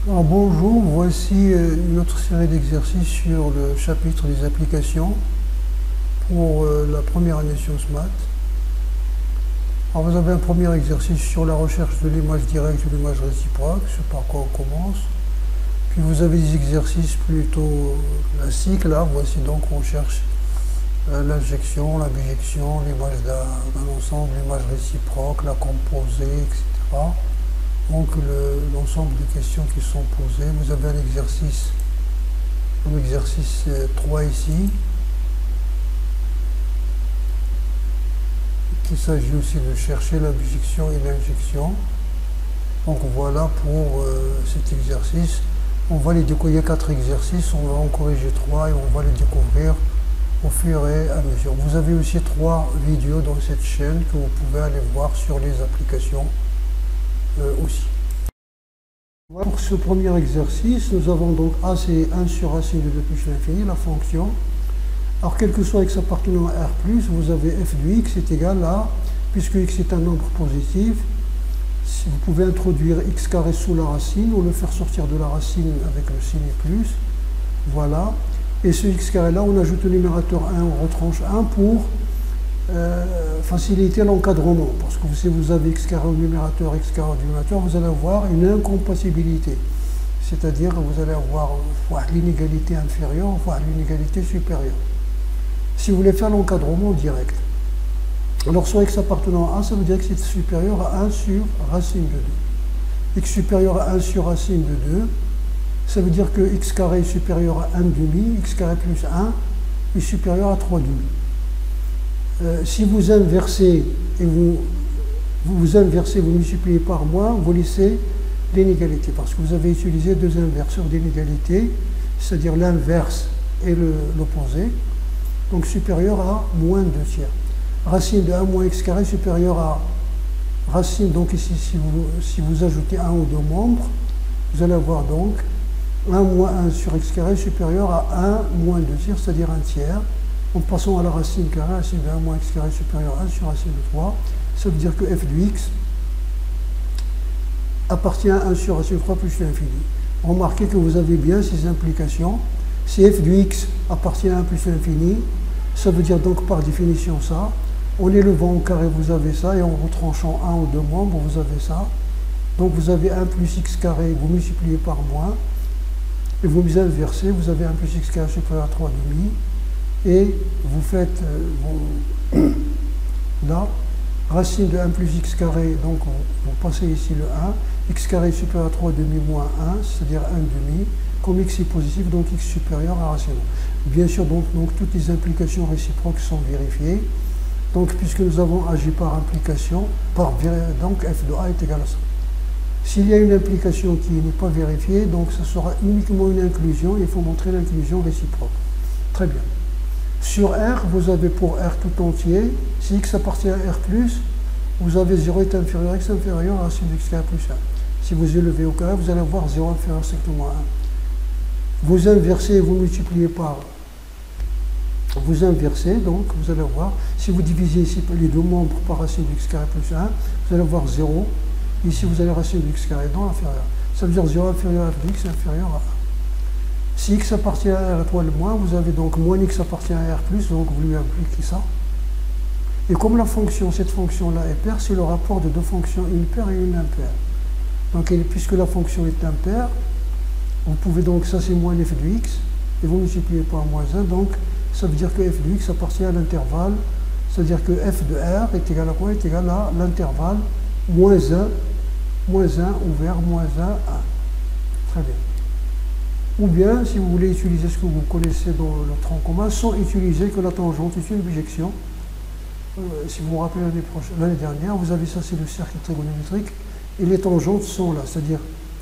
Alors bonjour, voici une autre série d'exercices sur le chapitre des applications pour la première année Sciences Maths. Alors vous avez un premier exercice sur la recherche de l'image directe et de l'image réciproque, c'est par quoi on commence. Puis vous avez des exercices plutôt classiques, là, voici donc on cherche l'injection, la bijection, l'image d'un ensemble, l'image réciproque, la composée, etc. Donc l'ensemble des questions qui sont posées. Vous avez l'exercice 3 ici. Il s'agit aussi de chercher la bijection et l'injection. Donc voilà pour cet exercice. On va les découvrir, il y a 4 exercices, on va en corriger 3 et on va les découvrir au fur et à mesure. Vous avez aussi 3 vidéos dans cette chaîne que vous pouvez aller voir sur les applications aussi. Pour ce premier exercice, nous avons donc A, c'est 1 sur racine de 2 plus l'infini, la fonction. Alors, quel que soit x appartenant à R+, vous avez f de x est égal à, puisque x est un nombre positif, vous pouvez introduire x carré sous la racine ou le faire sortir de la racine avec le signe plus. Voilà. Et ce x carré là, on ajoute au numérateur 1, on retranche 1 pour faciliter l'encadrement. Parce que si vous avez x carré au numérateur, x carré au dénominateur, vous allez avoir une incompatibilité. C'est-à-dire que vous allez avoir l'inégalité inférieure, voire l'inégalité supérieure. Si vous voulez faire l'encadrement direct. Alors, soit x appartenant à 1, ça veut dire que c'est supérieur à 1 sur racine de 2. X supérieur à 1 sur racine de 2, ça veut dire que x carré est supérieur à 1 demi, x carré plus 1 est supérieur à 3 demi. Si vous inversez et vous multipliez par moins, vous laissez l'inégalité, parce que vous avez utilisé 2 inverseurs d'inégalité, c'est-à-dire l'inverse et l'opposé, donc supérieur à moins 2 tiers. Racine de 1 moins x carré supérieur à racine, donc ici si vous ajoutez 1 aux 2 membres, vous allez avoir donc 1 moins 1 sur x carré supérieur à 1 moins 2 tiers, c'est-à-dire 1 tiers. En passant à la racine carrée, racine de 1 moins x carré supérieur à 1 sur racine de 3, ça veut dire que f de x appartient à 1 sur racine de 3 plus l'infini. Remarquez que vous avez bien ces implications. Si f de x appartient à 1 plus l'infini, ça veut dire donc par définition ça. En élevant au carré, vous avez ça, et en retranchant 1 aux 2 membres, vous avez ça. Donc vous avez 1 plus x carré, vous multipliez par moins, et vous inversez, vous avez 1 plus x carré supérieur à 3 demi, et vous faites là, racine de 1 plus x carré, donc vous passez ici le 1, x carré supérieur à 3 demi moins 1, c'est-à-dire 1 demi, comme x est positif, donc x supérieur à racine. Bien sûr, donc toutes les implications réciproques sont vérifiées. Donc, puisque nous avons agi par implication, donc f de a est égal à ça. S'il y a une implication qui n'est pas vérifiée, donc ce sera uniquement une inclusion, il faut montrer l'inclusion réciproque. Très bien. Sur R, vous avez pour R tout entier, si x appartient à R+, vous avez 0 est inférieur à x inférieur à racine de x carré plus 1. Si vous élevez au carré, vous allez avoir 0 inférieur strictement à 1. Vous inversez et vous multipliez par. Vous inversez, donc vous allez voir, si vous divisez ici les 2 membres par racine de x carré plus 1, vous allez avoir 0. Ici, vous avez racine de x carré dans l'inférieur. Ça veut dire 0 inférieur à f de x inférieur à 1. Si x appartient à R étoile moins, vous avez donc moins x appartient à R+, donc vous lui appliquez ça. Et comme la fonction, cette fonction-là est paire, c'est le rapport de 2 fonctions, une paire et une impaire. Donc puisque la fonction est impaire, vous pouvez donc, ça c'est moins f de x, et vous multipliez par moins 1, donc ça veut dire que f de x appartient à l'intervalle, c'est-à-dire que f de R est égal à quoi? Est égal à l'intervalle moins 1 ouvert, moins 1, 1. Très bien. Ou bien, si vous voulez utiliser ce que vous connaissez dans le tronc commun, sans utiliser que la tangente est une bijection. Si vous vous rappelez l'année dernière, vous avez ça, c'est le cercle trigonométrique, et les tangentes sont là. C'est-à-dire,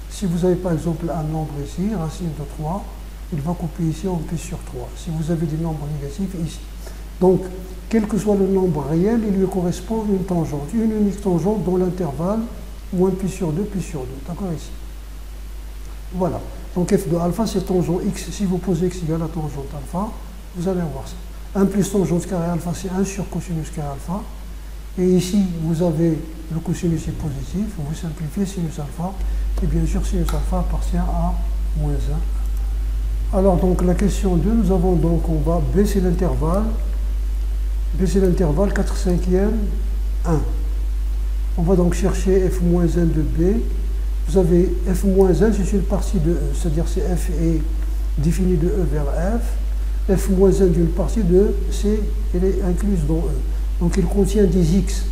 si vous avez par exemple un nombre ici, racine de 3, il va copier ici en pi sur 3. Si vous avez des nombres négatifs, ici. Donc, quel que soit le nombre réel, il lui correspond une tangente, une unique tangente dans l'intervalle moins pi sur 2, pi sur 2. D'accord ici? Voilà. Donc f de alpha, c'est tangente x. Si vous posez x égale à tangente alpha, vous allez avoir ça. 1 plus tangente carré alpha, c'est 1 sur cosinus carré alpha. Et ici, vous avez le cosinus est positif, vous simplifiez sinus alpha, et bien sûr sinus alpha appartient à moins 1. Alors donc la question 2, nous avons donc, on va baisser l'intervalle 4/5, 1. On va donc chercher f-1 de b. Vous avez f-1, c'est une partie de e, c'est-à-dire c'est f est défini de e vers f. f-1 d'une partie de c, elle est incluse dans e. Donc il contient des x.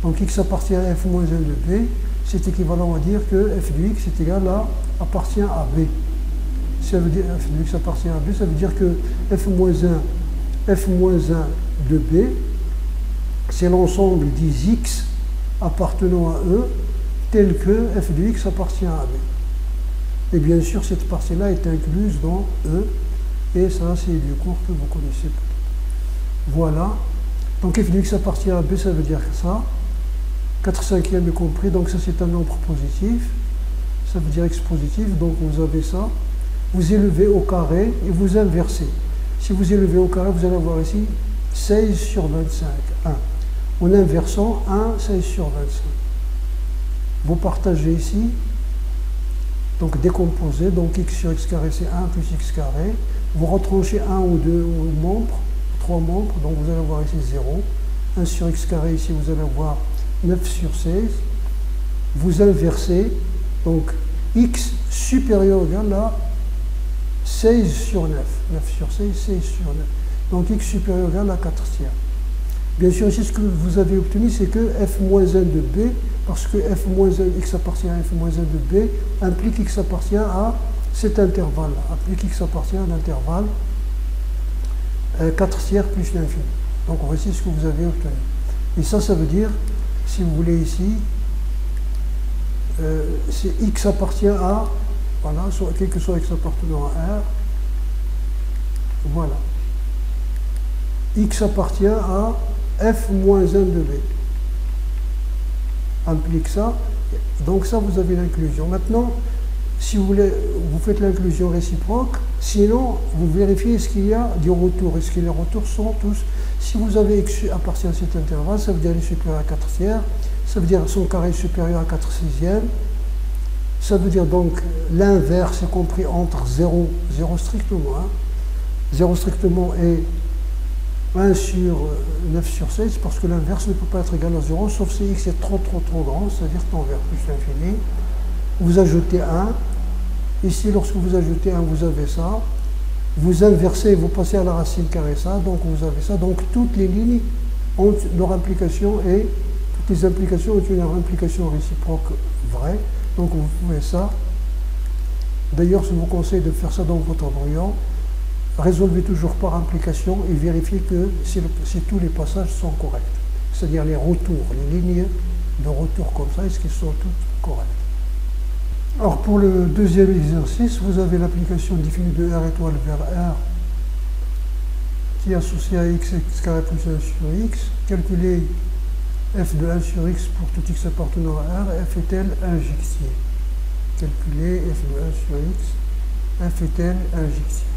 Donc x appartient à f-1 de b. C'est équivalent à dire que f de x est égal à appartient à b. Ça veut dire f de x appartient à b, ça veut dire que f-1 de b, c'est l'ensemble des x appartenant à e, tel que f de x appartient à b. Et bien sûr, cette partie-là est incluse dans e, et ça, c'est du cours que vous connaissez. Voilà. Donc f de x appartient à b, ça veut dire ça. 4/5 est compris, donc ça c'est un nombre positif. Ça veut dire x positif, donc vous avez ça. Vous élevez au carré et vous inversez. Si vous élevez au carré, vous allez avoir ici 16 sur 25, 1. En inversant, 1, 16 sur 25. Vous partagez ici, donc décomposez, donc x sur x carré c'est 1 plus x carré. Vous retranchez 1 ou 2 membres, 3 membres, donc vous allez avoir ici 0. 1 sur x carré, ici vous allez avoir 9 sur 16. Vous inversez, donc x supérieur ou égal à 16 sur 9. 9 sur 16, 16 sur 9. Donc x supérieur ou égal à 4/3. Bien sûr, ici, ce que vous avez obtenu, c'est que f-1 de b, parce que x appartient à f-1 de b, implique x appartient à cet intervalle-là, implique x appartient à l'intervalle 4/3 plus l'infini. Donc voici ce que vous avez obtenu. Et ça veut dire, si vous voulez ici, c'est x appartient à, voilà, quel que soit x appartenant à R, voilà. X appartient à f-1 de b. Implique ça. Donc ça, vous avez l'inclusion. Maintenant, si vous voulez, vous faites l'inclusion réciproque. Sinon, vous vérifiez est-ce qu'il y a des retours. Est-ce que les retours sont tous... Si vous avez x appartient à cet intervalle, ça veut dire qu'il est supérieur à 4/3. Ça veut dire son carré est supérieur à 4/6. Ça veut dire donc l'inverse est compris entre 0 strictement. 0 strictement et 1 sur 9 sur 16, parce que l'inverse ne peut pas être égal à 0, sauf si x est trop grand, c'est-à-dire temps vers plus l'infini. Vous ajoutez 1. Ici, lorsque vous ajoutez 1, vous avez ça. Vous inversez, vous passez à la racine carrée ça, donc vous avez ça. Donc toutes les lignes ont leur implication et toutes les implications ont une implication réciproque vraie. Donc vous pouvez ça. D'ailleurs, je vous conseille de faire ça dans votre brouillon. Résolvez toujours par implication et vérifiez que si tous les passages sont corrects. C'est-à-dire les retours, les lignes de retour comme ça, est-ce qu'ils sont toutes correctes. Alors pour le deuxième exercice, vous avez l'application définie de R étoile vers R qui est associée à x carré plus 1 sur x. Calculez f de 1 sur x pour tout x appartenant à R, f est-elle injectiée. Calculez f de 1 sur x, f est-elle injectiée.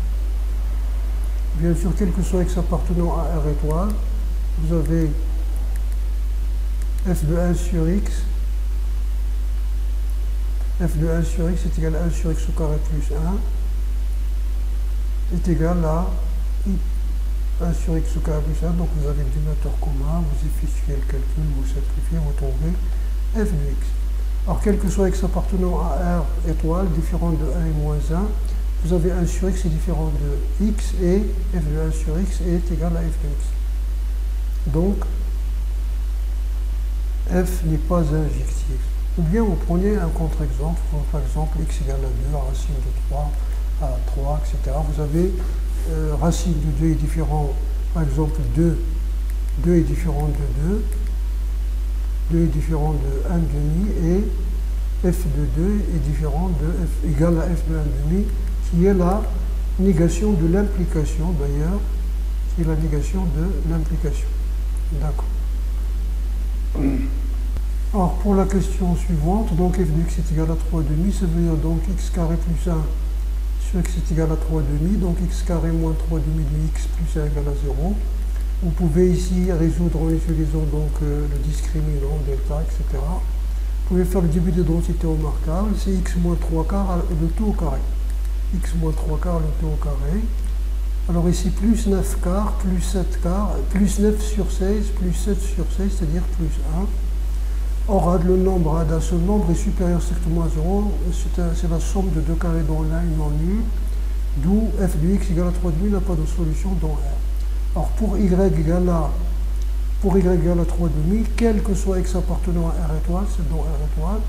Bien sûr, quel que soit x appartenant à R étoile, vous avez f de 1 sur x. F de 1 sur x est égal à 1 sur x au carré plus 1 est égal à 1 sur x au carré plus 1. Donc vous avez le dénominateur commun, vous effectuez le calcul, vous simplifiez, vous trouvez f de x. Alors quel que soit x appartenant à R étoile, différent de 1 et moins 1, vous avez 1 sur x est différent de x et f de 1 sur x est égal à f de x. Donc, f n'est pas injectif. Ou bien vous prenez un contre-exemple, par exemple x égale à 2, racine de 3 à 3, etc. Vous avez racine de 2 est différent, par exemple 2 est différent de 2, 2 est différent de 1 demi et f de 2 est différent de f égale à f de 1 demi, qui est la négation de l'implication d'ailleurs, qui est la négation de l'implication. D'accord. Alors pour la question suivante, donc f de x est égal à 3 demi, ça veut dire donc x carré plus 1 sur x est égal à 3 demi, donc x carré moins 3 demi de x plus 1 égale à 0. Vous pouvez ici résoudre en utilisant donc le discriminant, delta, etc. Vous pouvez faire le début de densité remarquable, c'est x moins 3 quarts le tout au carré. X moins 3 quarts le tout au carré. Alors ici, plus 9 quarts, plus 7 quarts, plus 9 sur 16, plus 7 sur 16, c'est-à-dire plus 1. Or, le nombre A d'un seul nombre est supérieur strictement à 0, c'est la somme de deux carrés dont l'un est non nul, d'où f de x égale à 3,5 n'a pas de solution dans R. Alors, pour y égale à 3,5, quel que soit x appartenant à R étoile, c'est dans R étoile,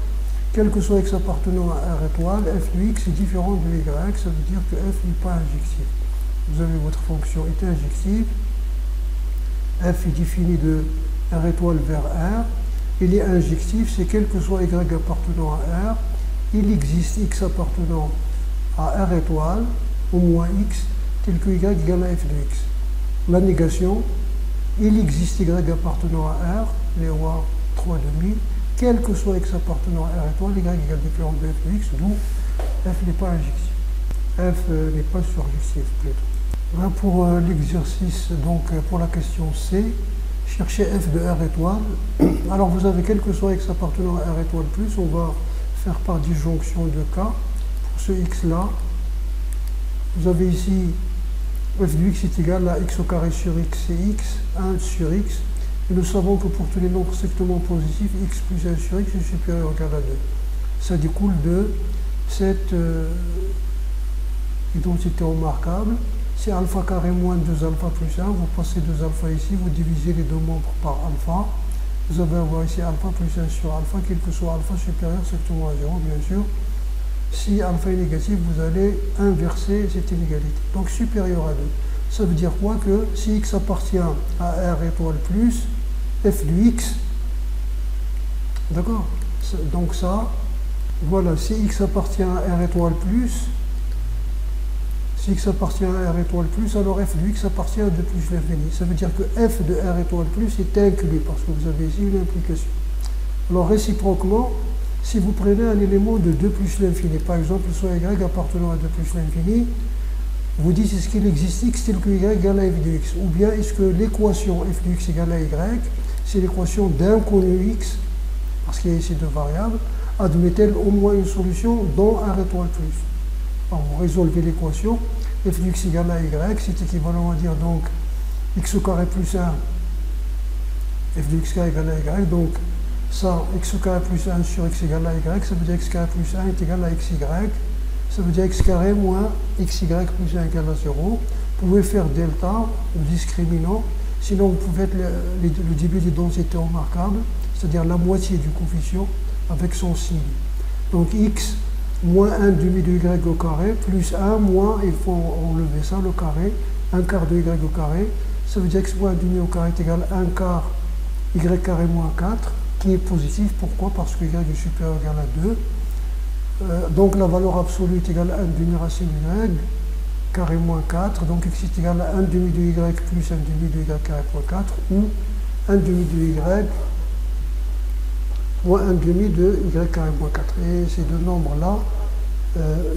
quel que soit x appartenant à R étoile, f de x est différent de y, ça veut dire que f n'est pas injectif. Vous avez votre fonction est injective, f est défini de R étoile vers R, il est injectif, c'est quel que soit y appartenant à R, il existe x appartenant à R étoile, au moins x, tel que y égale à f de x. La négation, il existe y appartenant à R, les rois 3,5, quel que soit x appartenant à R étoile, y égale différent de f de x, d'où f n'est pas injectif. F n'est pas surjectif plutôt. Voilà pour l'exercice, donc pour la question C, chercher f de R étoile. Alors vous avez quel que soit x appartenant à R étoile plus, on va faire par disjonction de K. Pour ce x là, vous avez ici f de x est égal à x au carré sur x, c'est x, 1 sur x. Et nous savons que pour tous les nombres strictement positifs, x plus 1 sur x est supérieur ou égal à 2. Ça découle de cette identité remarquable. C'est alpha carré moins 2 alpha plus 1, vous passez 2 alpha ici, vous divisez les deux membres par alpha. Vous allez avoir ici alpha plus 1 sur alpha, quel que soit alpha supérieur strictement à 0, bien sûr. Si alpha est négatif, vous allez inverser cette inégalité. Donc supérieur à 2. Ça veut dire quoi? Que si x appartient à R étoile plus, f de x, d'accord? Donc ça, voilà, si x appartient à R étoile plus, si x appartient à R étoile plus, alors f de x appartient à 2 plus l'infini. Ça veut dire que f de R étoile plus est inclus, parce que vous avez ici une implication. Alors réciproquement, si vous prenez un élément de 2 plus l'infini, par exemple, soit y appartenant à 2 plus l'infini, vous dites est-ce qu'il existe x tel que y égale à f de x, ou bien est-ce que l'équation f de x égale à y, c'est l'équation d'inconnu x, parce qu'il y a ici deux variables, admet-elle au moins une solution dans R étoile plus. Alors, vous résolvez l'équation, f de x égale à y, c'est équivalent à dire donc x au carré plus 1, f de x carré égale à y, donc ça, x au carré plus 1 sur x égale à y, ça veut dire x carré plus 1 est égal à xy, ça veut dire x carré moins xy plus 1 égale à 0. Vous pouvez faire delta, le discriminant, sinon vous pouvez être le début des densités remarquables, c'est-à-dire la moitié du coefficient avec son signe. Donc x moins 1 demi de y au carré, plus 1 moins, il faut enlever ça, le carré, 1 quart de y au carré, ça veut dire x moins 1 demi au carré est égal à 1 quart y carré moins 4, qui est positif. Pourquoi? Parce que y est supérieur ou égal à 2. Donc la valeur absolue est égale à 1 demi racine y, carré moins 4, donc x est égal à 1 demi de y plus 1 demi de y carré moins 4, ou 1 demi de y moins 1 demi de y carré moins 4. Et ces deux nombres-là,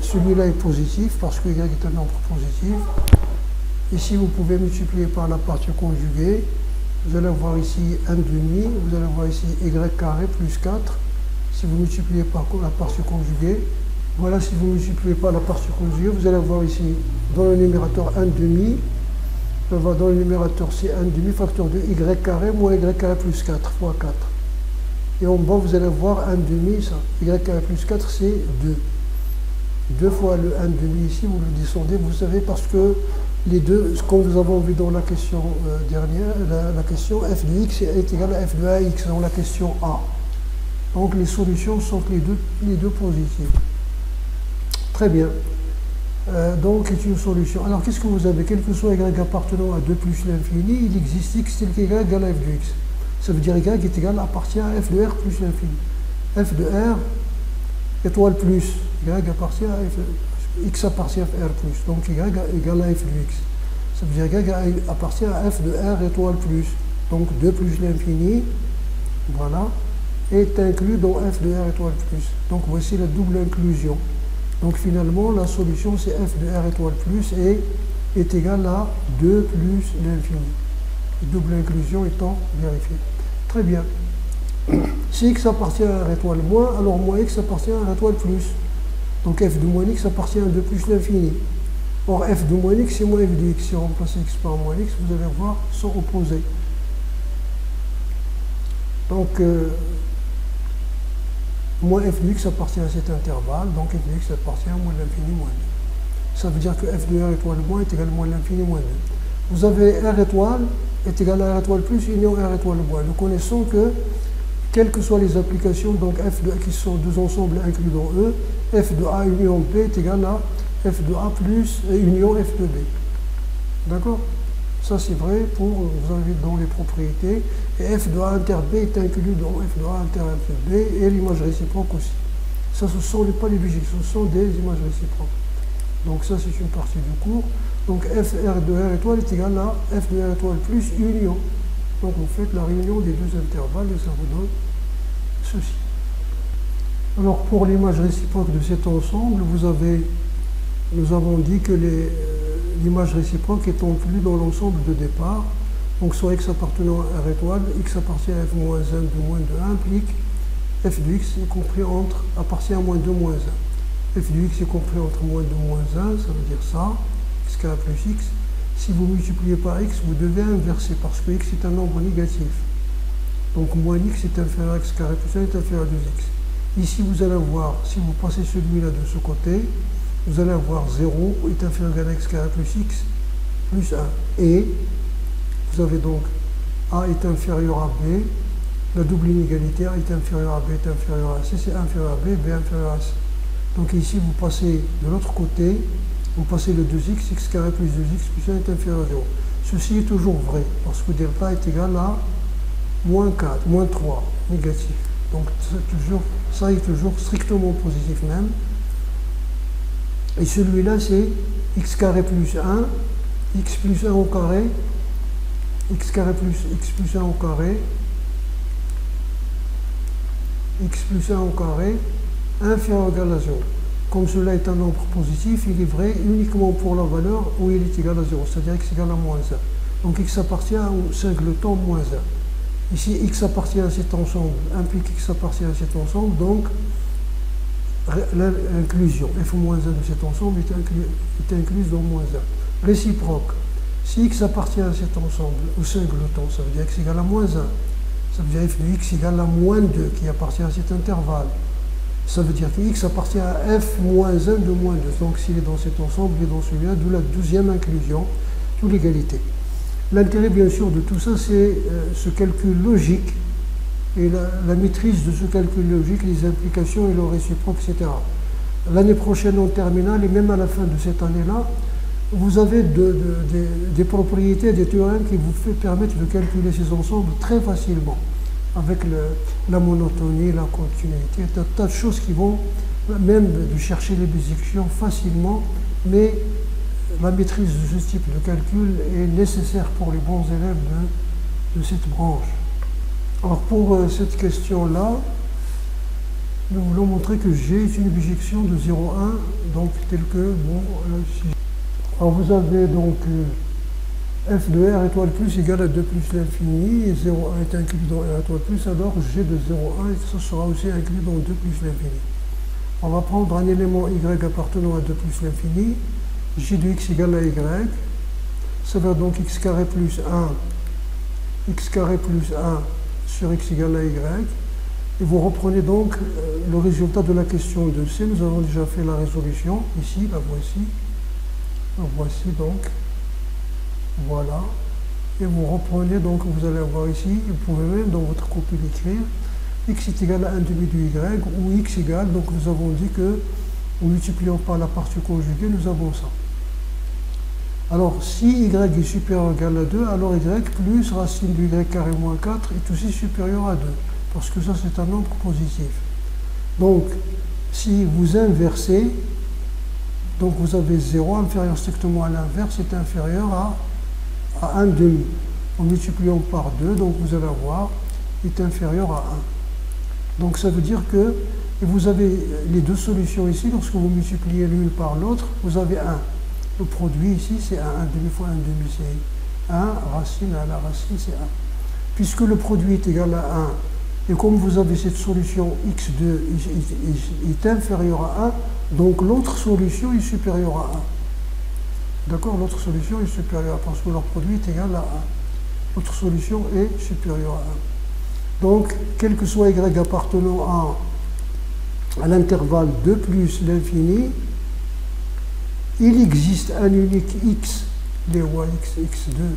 celui-là est positif parce que y est un nombre positif. Ici, vous pouvez multiplier par la partie conjuguée. Vous allez avoir ici 1 demi, vous allez avoir ici y carré plus 4. Si vous multipliez par la partie conjuguée, voilà, si vous multipliez par la partie conjuguée, vous allez avoir ici dans le numérateur 1 demi. Dans le numérateur, c'est 1 demi facteur de y carré moins y carré plus 4 fois 4. Et en bas, vous allez voir 1 demi, ça. Y carré plus 4, c'est 2. 2 fois le 1 demi ici, vous le descendez, vous savez, parce que les deux, comme nous avons vu dans la question dernière, la question f de x est égal à f de ax dans la question A. Donc les solutions sont les deux positives. Très bien. Donc c'est une solution. Alors qu'est-ce que vous avez? Quel que soit y appartenant à 2 plus l'infini, il existe x tel que y égale à f de x. Ça veut dire y est égal appartient à f de r plus l'infini. F de r étoile plus, y appartient à f de x appartient à r plus, donc y égale à f de x. Ça veut dire y appartient à f de r étoile plus, donc 2 plus l'infini, voilà, est inclus dans f de r étoile plus. Donc voici la double inclusion. Donc finalement la solution c'est f de r étoile plus et est égal à 2 plus l'infini. double inclusion étant vérifiée. Très bien. Si x appartient à R étoile moins, alors moins x appartient à R étoile plus. Donc f de moins x appartient à 2 plus l'infini. Or f de moins x c'est moins f de x. Si on remplace x par moins x, vous allez voir, sont opposés. Donc moins f de x appartient à cet intervalle, donc f de x appartient à moins l'infini moins 2. Ça veut dire que f de R étoile moins est égal à moins l'infini moins 2. Vous avez R étoile est égal à R étoile plus union R étoile moins. Nous connaissons que, quelles que soient les applications, donc f de qui sont deux ensembles inclus dans E, f de A union B est égal à f de A plus union f de B. D'accord? Ça c'est vrai pour, vous avez dans les propriétés, et f de A inter B est inclus dans f de A inter B et l'image réciproque aussi. Ça ce sont pas les logiques, ce sont des images réciproques. Donc ça c'est une partie du cours. Donc fr de R étoile est égal à f de R étoile plus union. Donc vous faites la réunion des deux intervalles et ça vous donne ceci. Alors pour l'image réciproque de cet ensemble, nous avons dit que l'image réciproque est inclue dans l'ensemble de départ. Donc soit x appartenant à R étoile, x appartient à f moins 1 de moins 2 implique f de x est compris entre, appartient à moins 2 moins 1. F de x est compris entre moins 2 moins 1, ça veut dire ça, x carré plus x. Si vous multipliez par x, vous devez inverser parce que x est un nombre négatif. Donc moins x est inférieur à x carré plus 1 est inférieur à 2x. Ici, vous allez avoir, si vous passez celui-là de ce côté, vous allez avoir 0 est inférieur à x carré plus x plus 1. Et vous avez donc a est inférieur à b, la double inégalité a est inférieur à b est inférieur à c, c'est inférieur à b, b inférieur à c. Donc ici, vous passez de l'autre côté, vous passez le 2x, x carré plus 2x plus 1 est inférieur à 0. Ceci est toujours vrai, parce que delta est égal à moins 4, moins 3, négatif. Donc ça est toujours strictement positif même. Et celui-là, c'est x carré plus 1, x plus 1 au carré, x carré plus x plus 1 au carré, x plus 1 au carré, inférieur ou égal à 0. Comme cela est un nombre positif, il est vrai uniquement pour la valeur où il est égal à 0, c'est-à-dire x égale à moins 1. Donc x appartient au singleton moins 1. Ici, x appartient à cet ensemble, implique x appartient à cet ensemble, donc l'inclusion f moins 1 de cet ensemble est incluse dans moins 1. Réciproque, si x appartient à cet ensemble, au singleton, ça veut dire x égale à moins 1. Ça veut dire f de x égale à moins 2 qui appartient à cet intervalle. Ça veut dire que x appartient à f moins 1 de moins 2. Donc s'il est dans cet ensemble, il est dans celui-là, d'où la deuxième inclusion, d'où l'égalité. L'intérêt bien sûr de tout ça, c'est ce calcul logique et la maîtrise de ce calcul logique, les implications et le réciproque, etc. L'année prochaine en terminale et même à la fin de cette année-là, vous avez des propriétés, des théorèmes qui vous permettent de calculer ces ensembles très facilement, avec la monotonie, la continuité, un tas de choses qui vont même de chercher les biséctions facilement, mais la maîtrise de ce type de calcul est nécessaire pour les bons élèves de cette branche. Alors pour cette question-là, nous voulons montrer que G est une bijection de 0,1, donc tel que, alors vous avez donc f de R étoile plus égale à 2 plus l'infini, et 0,1 est inclus dans R étoile plus, alors G de 0,1, ça sera aussi inclus dans 2 plus l'infini. On va prendre un élément y appartenant à 2 plus l'infini, J de x égale à y, ça va donc x carré plus 1 sur x égale à y, et vous reprenez donc le résultat de la question de C. Nous avons déjà fait la résolution, ici, la voici donc, voilà, et vous reprenez donc, vous allez avoir ici, vous pouvez même dans votre copie l'écrire, x est égal à 1 demi de y, ou x égale, donc nous avons dit que, en multipliant par la partie conjuguée, nous avons ça. Alors, si y est supérieur ou égal à 2, alors y plus racine de y carré moins 4 est aussi supérieur à 2, parce que ça c'est un nombre positif. Donc, si vous inversez, donc vous avez 0 inférieur strictement à l'inverse, est inférieur à 1 demi. En multipliant par 2, donc vous allez avoir, est inférieur à 1. Donc ça veut dire que, et vous avez les deux solutions ici, lorsque vous multipliez l'une par l'autre, vous avez 1. Le produit ici, c'est 1 demi fois 1 demi, c'est 1 racine à la racine, c'est 1. Puisque le produit est égal à 1, et comme vous avez cette solution x2 est inférieur à 1, donc l'autre solution est supérieure à 1. D'accord? L'autre solution est supérieure parce que leur produit est égal à 1. L'autre solution est supérieure à 1. Donc, quel que soit y appartenant à l'intervalle 2 plus l'infini, il existe un unique x, les y, x2,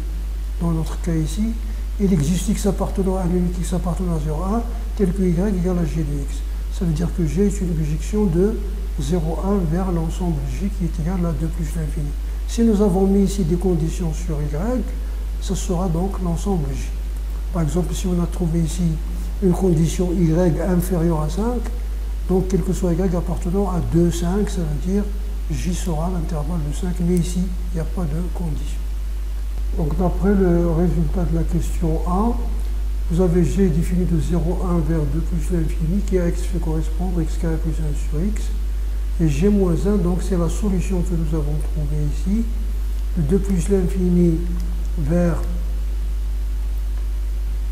dans notre cas ici, il existe x appartenant à un unique x appartenant à 0,1, tel que y égale à g de x. Ça veut dire que g est une bijection de 0,1 vers l'ensemble j qui est égal à 2 plus l'infini. Si nous avons mis ici des conditions sur y, ce sera donc l'ensemble j. Par exemple, si on a trouvé ici une condition y inférieure à 5, donc quel que soit y appartenant à 2, 5, ça veut dire j sera l'intervalle de 5, mais ici, il n'y a pas de condition. Donc d'après le résultat de la question A, vous avez g défini de 0,1 vers 2 plus l'infini qui à x fait correspondre x carré plus 1 sur x. Et g moins 1, donc c'est la solution que nous avons trouvée ici, de 2 plus l'infini vers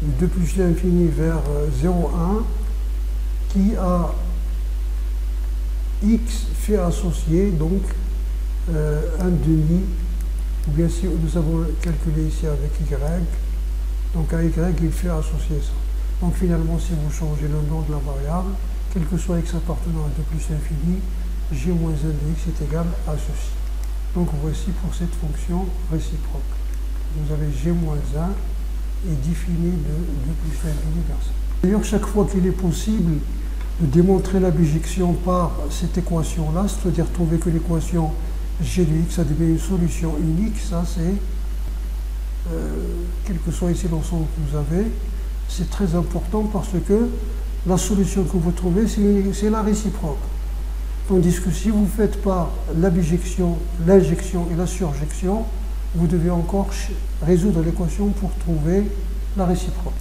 0,1 qui a x fait associer donc un demi, ou bien si nous avons calculé ici avec y, donc à y il fait associer ça. Donc finalement si vous changez le nom de la variable, quel que soit x appartenant à 2 plus l'infini, g moins 1 de x est égal à ceci. Donc voici pour cette fonction réciproque. Vous avez g moins 1 est défini de 2 plus l'infini vers ça. D'ailleurs, chaque fois qu'il est possible de démontrer la bijection par cette équation-là, c'est-à-dire trouver que l'équation g de x a devenu une solution unique, ça c'est, quel que soit ici l'ensemble que vous avez, c'est très important parce que la solution que vous trouvez, c'est la réciproque. Tandis que si vous faites par la bijection, l'injection et la surjection, vous devez encore résoudre l'équation pour trouver la réciproque.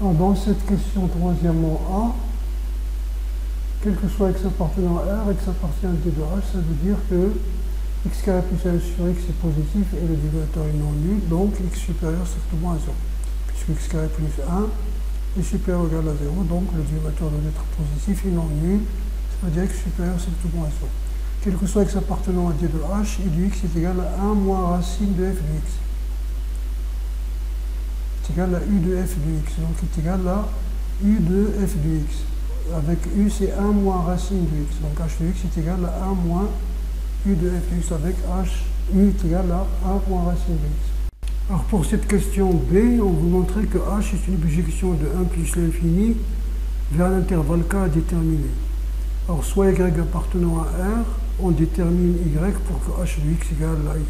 Alors, dans cette question troisièmement A, quel que soit x appartenant à R, x appartient à d de h, ça veut dire que x carré plus 1 sur x est positif et le dénominateur est non nul, donc x supérieur strictement à 0. Puisque x carré plus 1 est supérieur ou égal à 0, donc le dénominateur doit être positif et non nul, ça veut dire x supérieur strictement à 0. Quel que soit x appartenant à d de h, i du x est égal à 1 moins racine de f de x. C'est égal à u de f de x, donc c'est égal à u de f de x. Avec u, c'est 1 moins racine de x, donc h de x est égal à 1 moins u de f de x, avec h, u est égal à 1 moins racine de x. Alors pour cette question B, on vous montrait que h est une bijection de 1 plus l'infini vers l'intervalle k à déterminer. Alors soit y appartenant à R, on détermine y pour que h de x égale à y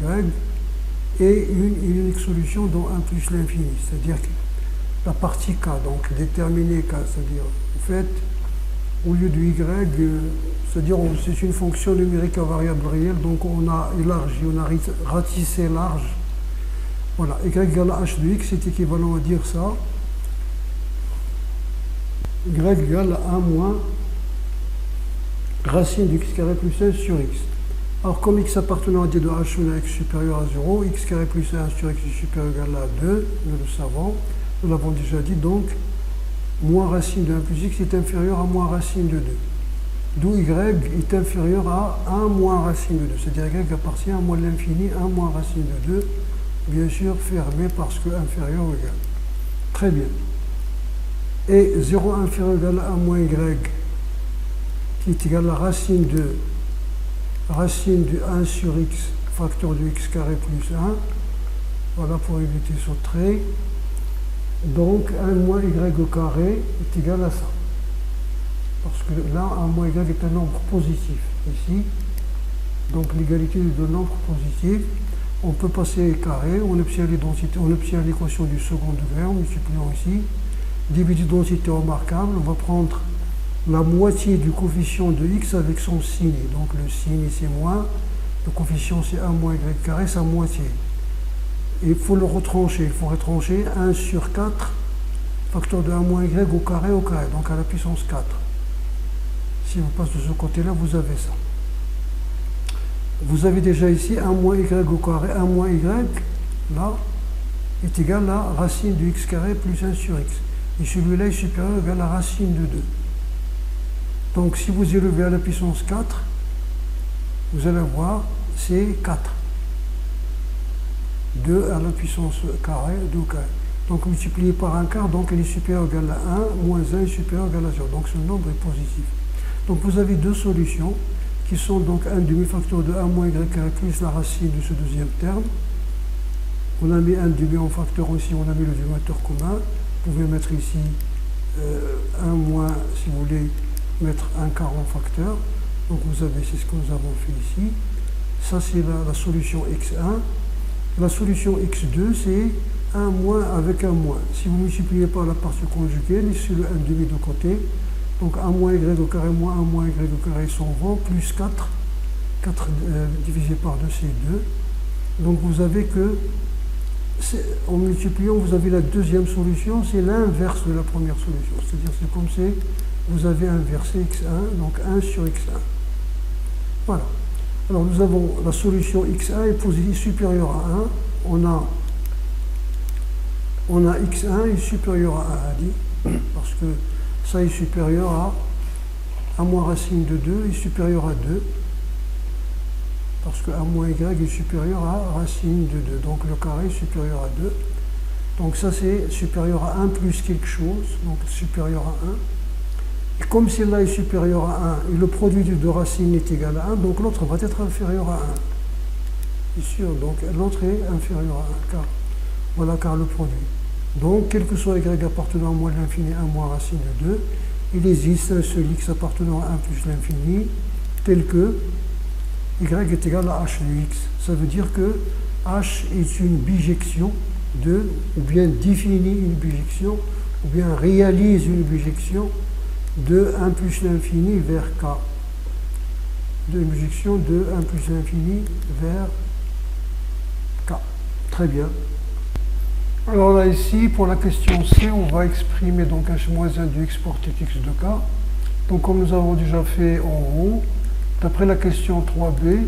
et une unique solution dans 1 plus l'infini, c'est-à-dire que la partie k, donc déterminer k, c'est-à-dire en fait, au lieu de y, c'est-à-dire c'est une fonction numérique à variable réelle, donc on a élargi, on a ratissé large. Voilà, y égale à h de x, c'est équivalent à dire ça. Y égale à 1 moins racine de x carré plus 1 sur x. Alors comme x appartenant à d de h, on a x supérieur à 0, x carré plus 1 sur x est supérieur ou égal à 2, nous le savons, nous l'avons déjà dit, donc moins racine de 1 plus x est inférieur à moins racine de 2. D'où y est inférieur à 1 moins racine de 2, c'est-à-dire y appartient à moins de l'infini, 1 moins racine de 2, bien sûr fermé parce que inférieur ou égal. Très bien. Et 0 inférieur ou égal à 1 moins y, qui est égal à racine de 1 sur x, facteur de x carré plus 1. Voilà pour éviter ce trait. Donc 1 moins y au carré est égal à ça. Parce que là, 1 moins y est un nombre positif ici. Donc l'égalité de deux nombres positifs. On peut passer carré, on obtient l'identité, on obtient l'équation du second degré en multipliant ici. Début d'identité remarquable, on va prendre la moitié du coefficient de x avec son signe. Donc le signe c'est moins, le coefficient c'est 1 moins y carré, sa moitié. Et il faut le retrancher, il faut retrancher 1 sur 4, facteur de 1 moins y au carré, donc à la puissance 4. Si on passe de ce côté-là, vous avez ça. Vous avez déjà ici 1 moins y au carré, 1 moins y, là, est égal à racine de x carré plus 1 sur x. Et celui-là est supérieur ou égal à racine de 2. Donc si vous élevez à la puissance 4, vous allez voir, c'est 4. 2 à la puissance carré, 2 carré. Donc multiplié par un quart, donc elle est supérieure ou égale à 1, moins 1 est supérieur ou égal à 0. Donc ce nombre est positif. Donc vous avez deux solutions qui sont donc un demi-facteur de 1 moins y carré plus la racine de ce deuxième terme. On a mis un demi en facteur aussi, on a mis le dénominateur commun. Vous pouvez mettre ici 1 moins, si vous voulez, mettre un quart en facteur. Donc vous avez, c'est ce que nous avons fait ici. Ça c'est la solution x1. La solution x2 c'est 1 moins avec 1 moins. Si vous multipliez par la partie conjuguée, laissez le 1 demi de côté. Donc 1 moins y au carré moins 1 moins y au carré s'en va, plus 4. 4 divisé par 2 c'est 2. Donc vous avez que, en multipliant, vous avez la deuxième solution, c'est l'inverse de la première solution. C'est-à-dire c'est comme si vous avez inversé x1, donc 1 sur x1. Voilà. Alors nous avons la solution x1 est supérieure à 1. On a x1 est supérieur à 1, dit, parce que ça est supérieur à 1 moins racine de 2 est supérieur à 2, parce que 1 moins y est supérieur à racine de 2, donc le carré est supérieur à 2. Donc ça c'est supérieur à 1 plus quelque chose, donc supérieur à 1. Et comme celle-là est supérieure à 1 et le produit des deux racines est égal à 1, donc l'autre va être inférieur à 1. C'est sûr, donc l'autre est inférieur à 1, car le produit. Donc, quel que soit y appartenant à moins de l'infini, 1 moins racine de 2, il existe un seul x appartenant à 1 plus l'infini, tel que y est égal à h de x. Ça veut dire que h est une bijection de, ou bien définit une bijection, ou bien réalise une bijection de 1 plus l'infini vers k. De une bijection de 1 plus l'infini vers k. Très bien. Alors là ici, pour la question C, on va exprimer donc h-1 du x pour tx de k. Donc comme nous avons déjà fait en haut, d'après la question 3b,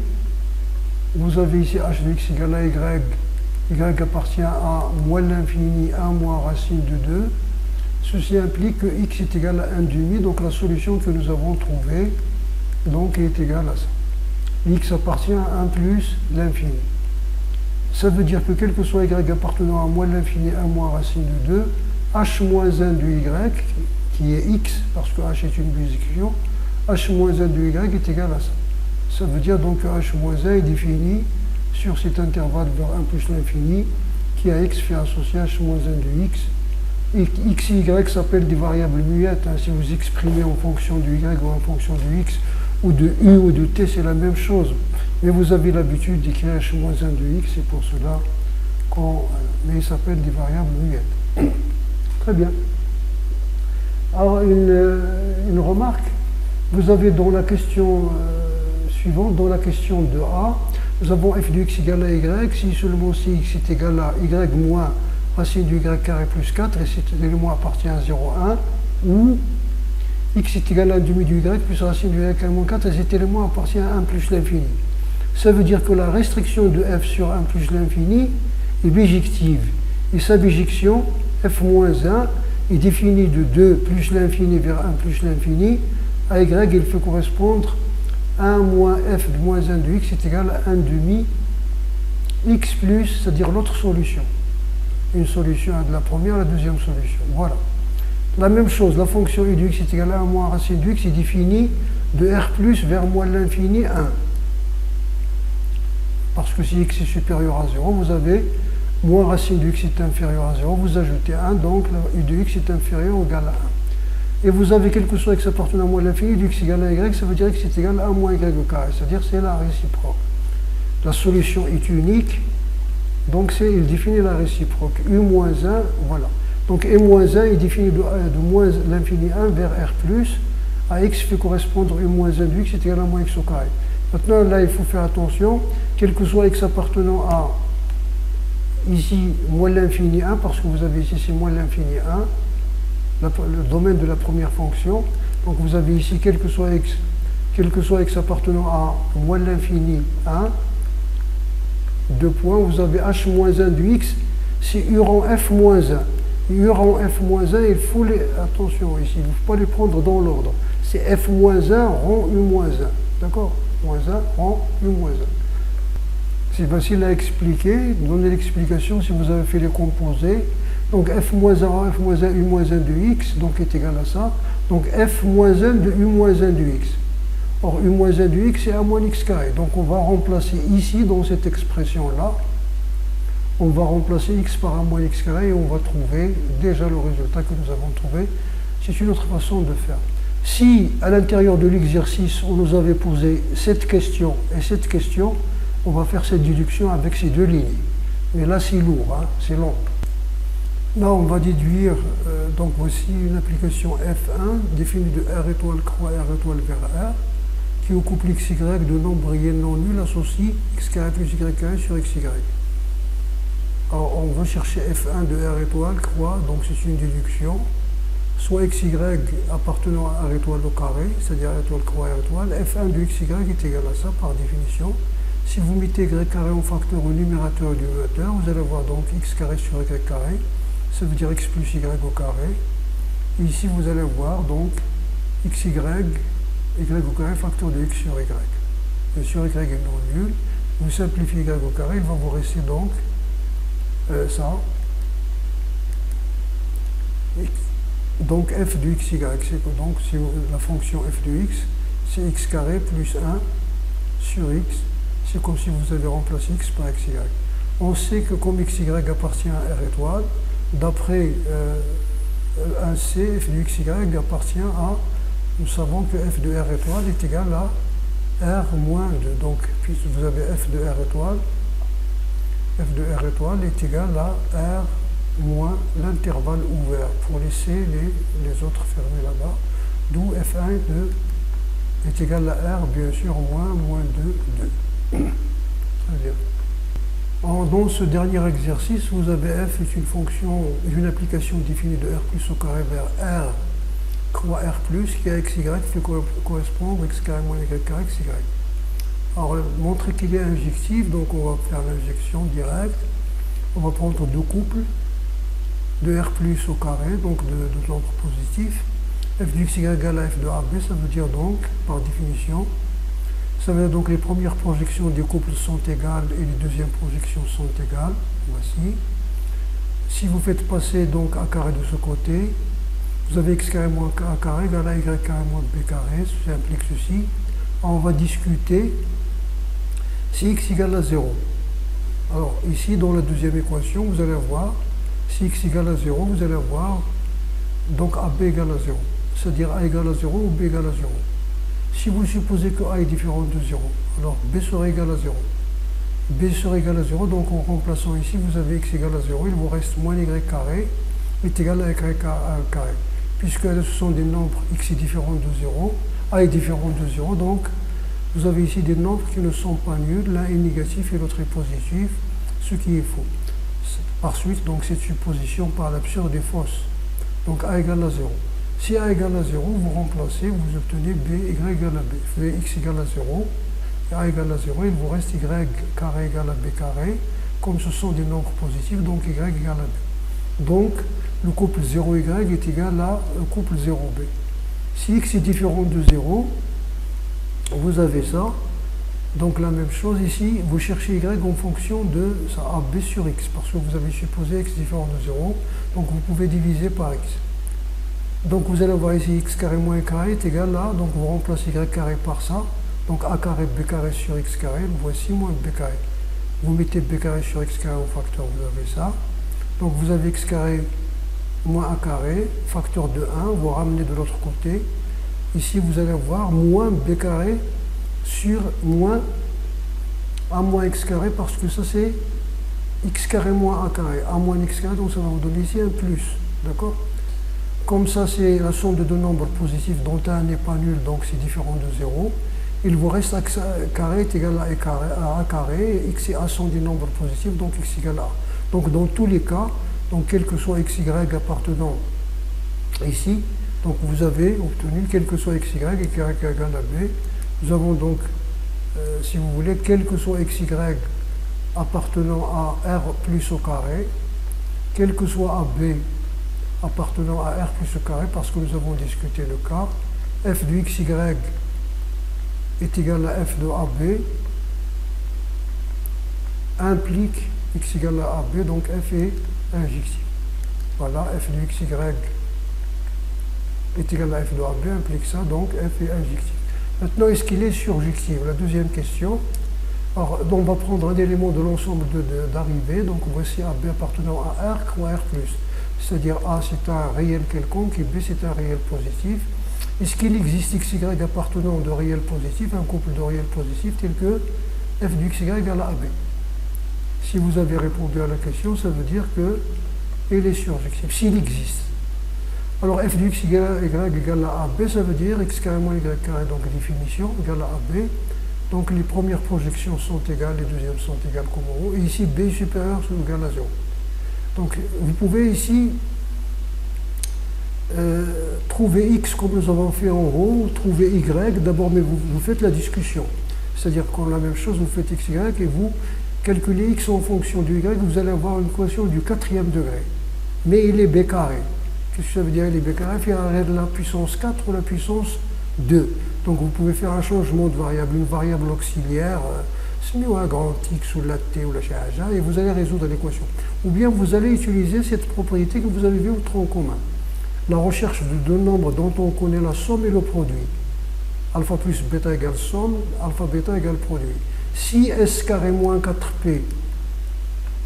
vous avez ici h de x égale à y appartient à moins l'infini 1 moins racine de 2. Ceci implique que x est égal à 1 demi, donc la solution que nous avons trouvée donc, est égale à ça. X appartient à 1 plus l'infini. Ça veut dire que quel que soit y appartenant à moins l'infini 1 moins racine de 2, h moins 1 de y, qui est x, parce que h est une bijection, h moins 1 de y est égal à ça. Ça veut dire donc que h moins 1 est défini sur cet intervalle vers 1 plus l'infini, qui à x fait associer h moins 1 de x. Et x et y s'appellent des variables muettes. Si vous exprimez en fonction du y ou en fonction du x, ou de u ou de t, c'est la même chose. Mais vous avez l'habitude d'écrire h moins 1 de x, c'est pour cela mais ils s'appellent des variables muettes. Très bien. Alors, une remarque. Vous avez dans la question suivante, dans la question de A, nous avons f de x égale à y, si seulement si x est égal à y moins racine du y carré plus 4, et cet élément appartient à 0, 1, ou x est égal à 1 demi du y plus racine du y carré moins 4, et cet élément appartient à 1 plus l'infini. Ça veut dire que la restriction de f sur 1 plus l'infini est bijective. Et sa bijection, f moins 1, est définie de 2 plus l'infini vers 1 plus l'infini. À y, il fait correspondre 1 moins f de moins 1 de x est égal à 1 demi x plus, c'est-à-dire l'autre solution. Une solution de la première, la deuxième solution. Voilà. La même chose, la fonction u de x est égale à 1 moins racine de x est définie de r plus vers moins l'infini 1. Parce que si x est supérieur à 0, vous avez moins racine de x est inférieur à 0, vous ajoutez 1, donc u de x est inférieur ou égal à 1. Et vous avez quel que soit x appartenant à moins l'infini, u de x égale à y, ça veut dire que c'est égal à 1 moins y au carré, c'est-à-dire c'est la réciproque. La solution est unique, donc il définit la réciproque. U moins 1, voilà. Donc e moins 1 est défini de moins l'infini 1 vers r plus, à x fait correspondre u moins 1 de x est égal à moins x au carré. Maintenant, là, il faut faire attention, quel que soit x appartenant à, ici, moins l'infini 1, parce que vous avez ici, c'est moins l'infini 1, le domaine de la première fonction. Donc, vous avez ici, quel que soit x appartenant à moins l'infini 1, 2 points, vous avez h moins 1 de x, c'est U rang F moins 1. U rang F moins 1, il faut les... Attention ici, il ne faut pas les prendre dans l'ordre. C'est F moins 1 rang U moins 1. D'accord? Moins 1 rang U moins 1. C'est facile à expliquer. Donnez l'explication si vous avez fait les composés. Donc F moins 1 rang F moins 1 U moins 1 de X, donc est égal à ça. Donc F moins 1 de U moins 1 de X. Or, U moins 1 de X, c'est A moins X carré. Donc on va remplacer ici, dans cette expression-là, on va remplacer X par A moins X carré et on va trouver déjà le résultat que nous avons trouvé. C'est une autre façon de faire. Si, à l'intérieur de l'exercice, on nous avait posé cette question et cette question, on va faire cette déduction avec ces deux lignes. Mais là, c'est lourd, hein, c'est long. Là, on va déduire, donc voici une application F1 définie de R étoile croix R étoile vers R, qui au couple XY de nombres réels non nuls associe X carré plus Y carré sur XY. Alors, on veut chercher F1 de R étoile croix, donc c'est une déduction, soit XY appartenant à R étoile au carré, c'est-à-dire R étoile croix R étoile, F1 de XY est égal à ça par définition. Si vous mettez Y carré en facteur au numérateur et au numériteur, vous allez avoir donc X carré sur Y carré, ça veut dire X plus Y au carré. Et ici, vous allez voir donc XY, Y au carré, facteur de X sur Y. Et sur Y est non nul. Vous simplifiez Y au carré, il va vous rester donc ça. Donc f de xy, c'est que donc si la fonction f de x, c'est x carré plus 1 sur x. C'est comme si vous avez remplacé x par xy. On sait que comme xy appartient à R étoile, d'après un C, f de xy appartient à, nous savons que f de R étoile est égal à R moins 2. Donc, puisque vous avez f de R étoile est égal à R moins l'intervalle ouvert, pour laisser les autres fermés là-bas, d'où f1 est égal à R, bien sûr, moins 2, 2. Très bien. Alors, dans ce dernier exercice, vous avez f est une fonction, une application définie de R plus au carré vers R croix R plus, qui a xy fait correspondre x carré moins y carré xy. Alors, montrer qu'il est injectif, donc on va faire l'injection directe. On va prendre deux couples de R plus au carré, donc de nombres positifs. F de xy égale à f de AB, ça veut dire donc, par définition, ça veut dire donc les premières projections des couples sont égales et les deuxièmes projections sont égales. Voici. Si vous faites passer donc A carré de ce côté, vous avez x carré moins A carré égale à y carré moins b carré, ça implique ceci. Alors, on va discuter si x égale à 0. Alors ici, dans la deuxième équation, vous allez voir, si x égale à 0, vous allez voir donc AB égale à 0. C'est-à-dire A égale à 0 ou B égale à 0. Si vous supposez que A est différent de 0, alors B sera égal à 0. B sera égal à 0, donc en remplaçant ici, vous avez x égale à 0, il vous reste moins y carré est égal à y carré. Puisque ce sont des nombres x est différent de 0, A est différent de 0, donc vous avez ici des nombres qui ne sont pas nuls, l'un est négatif et l'autre est positif, ce qui est faux. Par suite, donc cette supposition par l'absurde est fausse. Donc A égale à 0. Si A égale à 0, vous remplacez, vous obtenez B, Y égale à B. Vous avez x égale à 0, et A égale à 0, il vous reste Y carré égale à B carré. Comme ce sont des nombres positifs, donc Y égale à B. Donc, le couple 0Y est égal à le couple 0B. Si x est différent de 0, vous avez ça. Donc la même chose ici, vous cherchez y en fonction de ça, AB sur x, parce que vous avez supposé x différent de 0, donc vous pouvez diviser par x. Donc vous allez voir ici x carré moins y carré est égal à, donc vous remplacez y carré par ça, donc a carré b carré sur x carré, voici moins b carré. Vous mettez b carré sur x carré au facteur, vous avez ça. Donc vous avez x carré moins a carré, facteur de 1, vous ramenez de l'autre côté. Ici vous allez voir moins b carré sur moins a moins x carré, parce que ça c'est x carré moins a carré, a moins x carré, donc ça va vous donner ici un plus, d'accord? Comme ça c'est la somme de deux nombres positifs dont un n'est pas nul, donc c'est différent de 0, il vous reste a carré est égal à a carré, et x et a sont des nombres positifs, donc x égale à a. Donc dans tous les cas, donc quel que soit xy appartenant ici, donc vous avez obtenu, quel que soit xy, y égale à b. Nous avons donc, si vous voulez, quel que soit xy appartenant à R plus au carré, quel que soit AB appartenant à R plus E carré, parce que nous avons discuté le cas, f de xy est égal à f de AB, implique x égale à AB, donc f est injectif. Voilà, f de xy est égal à f de AB implique ça, donc f est injectif. Maintenant, est-ce qu'il est surjectif? La deuxième question. Alors, on va prendre un élément de l'ensemble d'arrivée, donc voici AB appartenant à R croix R+. C'est-à-dire A c'est un réel quelconque et B c'est un réel positif. Est-ce qu'il existe xy appartenant de réel positif, un couple de réels positifs tel que f de xy égale à AB? Si vous avez répondu à la question, ça veut dire qu'il est surjectif, s'il existe. Alors f de xy égale à AB, ça veut dire x carré moins y carré, donc définition, égale à AB. Donc les premières projections sont égales, les deuxièmes sont égales comme en haut. Et ici, B supérieur ou égal à 0. Donc vous pouvez ici trouver x comme nous avons fait en haut, trouver y, d'abord, mais vous faites la discussion. C'est-à-dire qu'on la même chose, vous faites x, y, et vous calculez x en fonction du y, vous allez avoir une équation du 4e degré. Mais il est b carré. Qu'est-ce que ça veut dire, il est b carré? Il y a la puissance 4 ou la puissance 2. Donc vous pouvez faire un changement de variable, une variable auxiliaire, un grand x ou la t ou la chaja, et vous allez résoudre l'équation. Ou bien vous allez utiliser cette propriété que vous avez vue au tronc commun. La recherche de deux nombres dont on connaît la somme et le produit. Alpha plus bêta égale somme, alpha bêta égale produit. Si s carré moins 4p,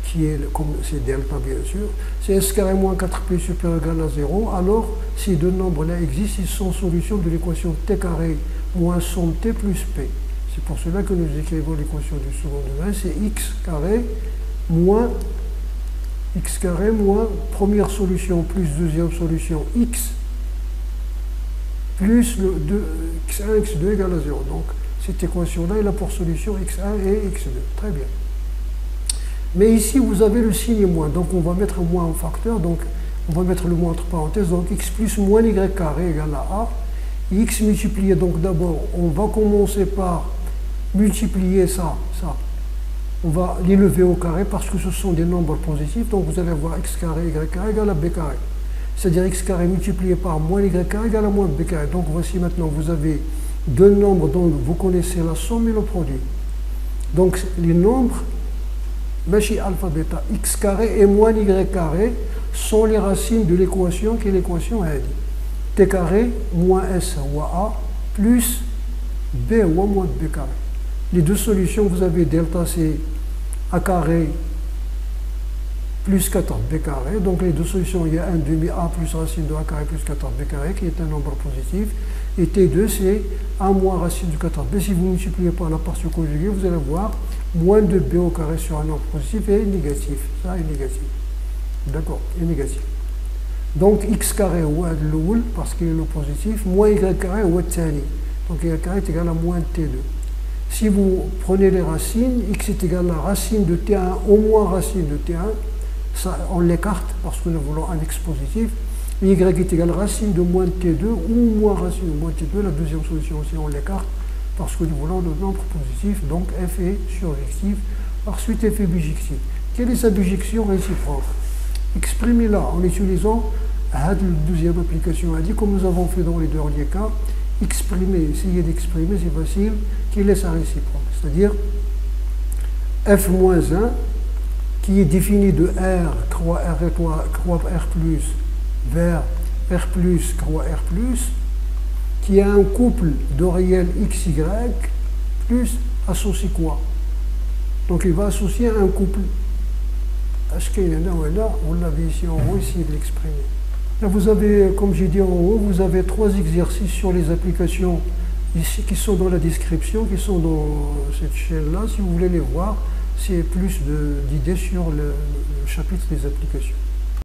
qui est, comme c'est delta bien sûr, si s carré moins 4p supérieur ou égal à 0, alors ces deux nombres-là existent, ils sont solution de l'équation t carré moins somme t plus p. C'est pour cela que nous écrivons l'équation du second degré, c'est x carré moins première solution plus deuxième solution x plus le x1, x2 égale à 0. Donc cette équation-là, elle a pour solution x1 et x2. Très bien. Mais ici, vous avez le signe moins, donc on va mettre un moins en facteur, donc on va mettre le moins entre parenthèses, donc x plus moins y carré égale à a. X multiplié, donc d'abord, on va commencer par multiplier ça. On va l'élever au carré parce que ce sont des nombres positifs, donc vous allez avoir x carré, y carré égale à b carré. C'est-à-dire x carré multiplié par moins y carré égale à moins b carré. Donc voici maintenant, vous avez deux nombres dont vous connaissez la somme et le produit. Donc les nombres, machi alpha bêta, x carré et moins y carré sont les racines de l'équation qui est l'équation AD. T carré moins s ou a plus b ou moins b carré. Les deux solutions, vous avez delta c a carré plus 14b carré. Donc les deux solutions, il y a 1 demi a plus racine de a carré plus 14b carré qui est un nombre positif. Et T2 c'est a moins racine de 14b. Si vous multipliez par la partie conjuguée, vous allez avoir moins de b au carré sur un nombre positif et négatif. Ça est négatif. D'accord, est négatif. Donc x carré ou l'oul, parce qu'il est le positif, moins y carré ou tani. Donc y carré est égal à moins T2. Si vous prenez les racines, x est égal à racine de T1 au moins racine de T1, ça, on l'écarte parce que nous voulons un x positif. Y est égal à racine de moins T2 ou moins racine de moins T2, la deuxième solution aussi on l'écarte parce que nous voulons le nombre positif, donc f est surjectif, ensuite f est bijectif. Quelle est sa bijection réciproque? Exprimez-la en utilisant la deuxième application AD comme nous avons fait dans les derniers cas. Essayez d'exprimer, c'est facile, quelle est sa réciproque. C'est-à-dire f moins 1 qui est défini de R, croix R plus vers R plus, croix R plus, qui a un couple de réels XY plus associe quoi? Donc il va associer un couple. Est-ce qu'il y en a ou là? Vous l'avez ici en haut, essayez de l'exprimer. Là, vous avez, comme j'ai dit en haut, vous avez 3 exercices sur les applications ici qui sont dans la description, qui sont dans cette chaîne-là. Si vous voulez les voir, c'est plus d'idées sur le chapitre des applications.